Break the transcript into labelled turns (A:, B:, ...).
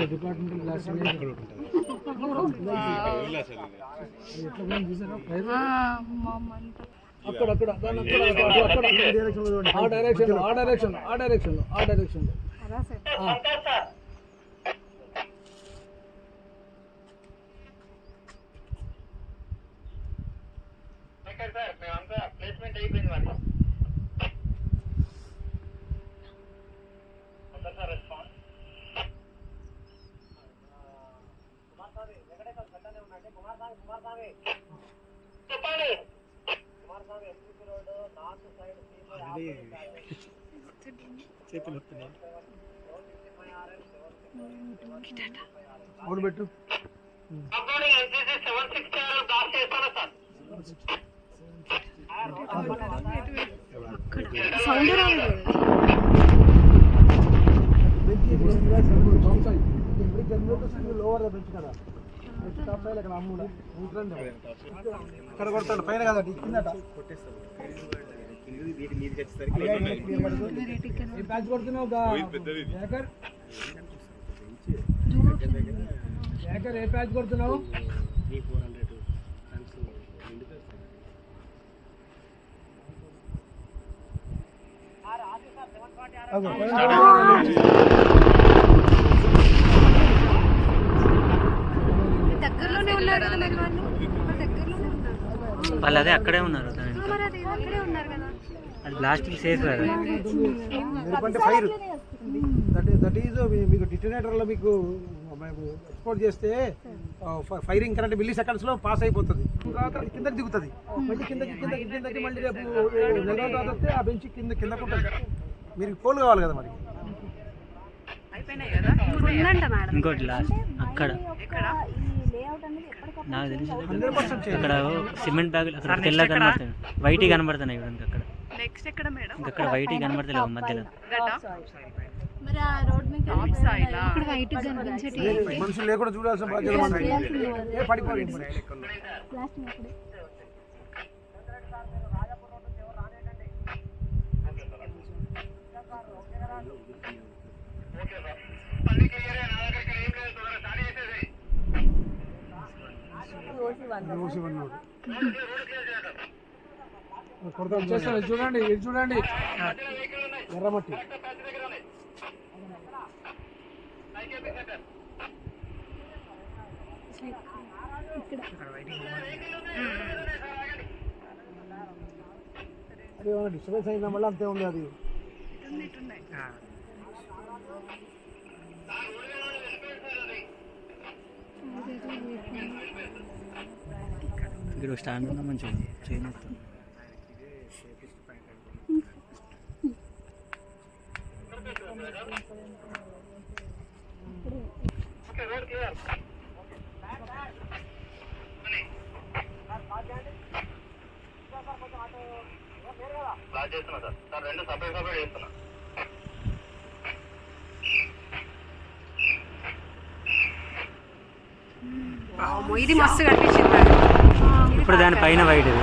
A: departmental class అక్కడ ఆ direction placement అయిపోయింది మరి రెస్పాన్స్ చెప్పండి అవును పెట్టు లోవర్ పెంచు కదా అక్కడ కొడతాడు పైన కదా కిందట ప్యాచ్ కొడుతున్నావు ఏ ప్యాచ్ కొడుతున్నావు
B: వాళ్ళు అదే అక్కడే ఉన్నారు అది బ్లాస్ట్ సేఫ్ కదా
A: ఫైర్ దట్ ఈజ్ మీకు డిటోనేటర్లో మీకు ఎక్స్పోర్ట్ చేస్తే ఫైరింగ్ కరెంట్ మిల్లీ సెకండ్స్లో పాస్ అయిపోతుంది తర్వాత కిందకి దిగుతుంది మళ్ళీ కిందకి మళ్ళీ రేపు నెల తర్వాత వస్తే ఆ బెంచ్ కిందకు ఉంటుంది మీరు పోల్ కావాలి కదా మరి
B: ఇంకోటి లాస్ట్ అక్కడ నాకు తెలిసి అక్కడ సిమెంట్ బ్యాగులు అక్కడ తెల్ల కనబడుతుంది వైట్ కనబడుతున్నాయి అక్కడ అక్కడ వైట్ కనబడతలేవు మధ్యలో
A: మనుషులు లేకుండా చూడాల్సిన బాధ్యత పడిపోయింది చూడండి ఇది చూడండి ఎర్రమట్టి అది ఏమైనా డిస్టర్బెన్స్ అయిందా మళ్ళీ అంతే ఉంది అది
B: ఇక్కడ స్టాండ్ ఉన్నా మంచిగా ఉంది ట్రైన్ వస్తుంది
C: చేస్తున్నా సార్ రెండు సపరేట్ చేస్తున్నా
D: ఇది మస్తు కనిపించింది
B: ఇప్పుడు దాని పైన వైట్ ఇది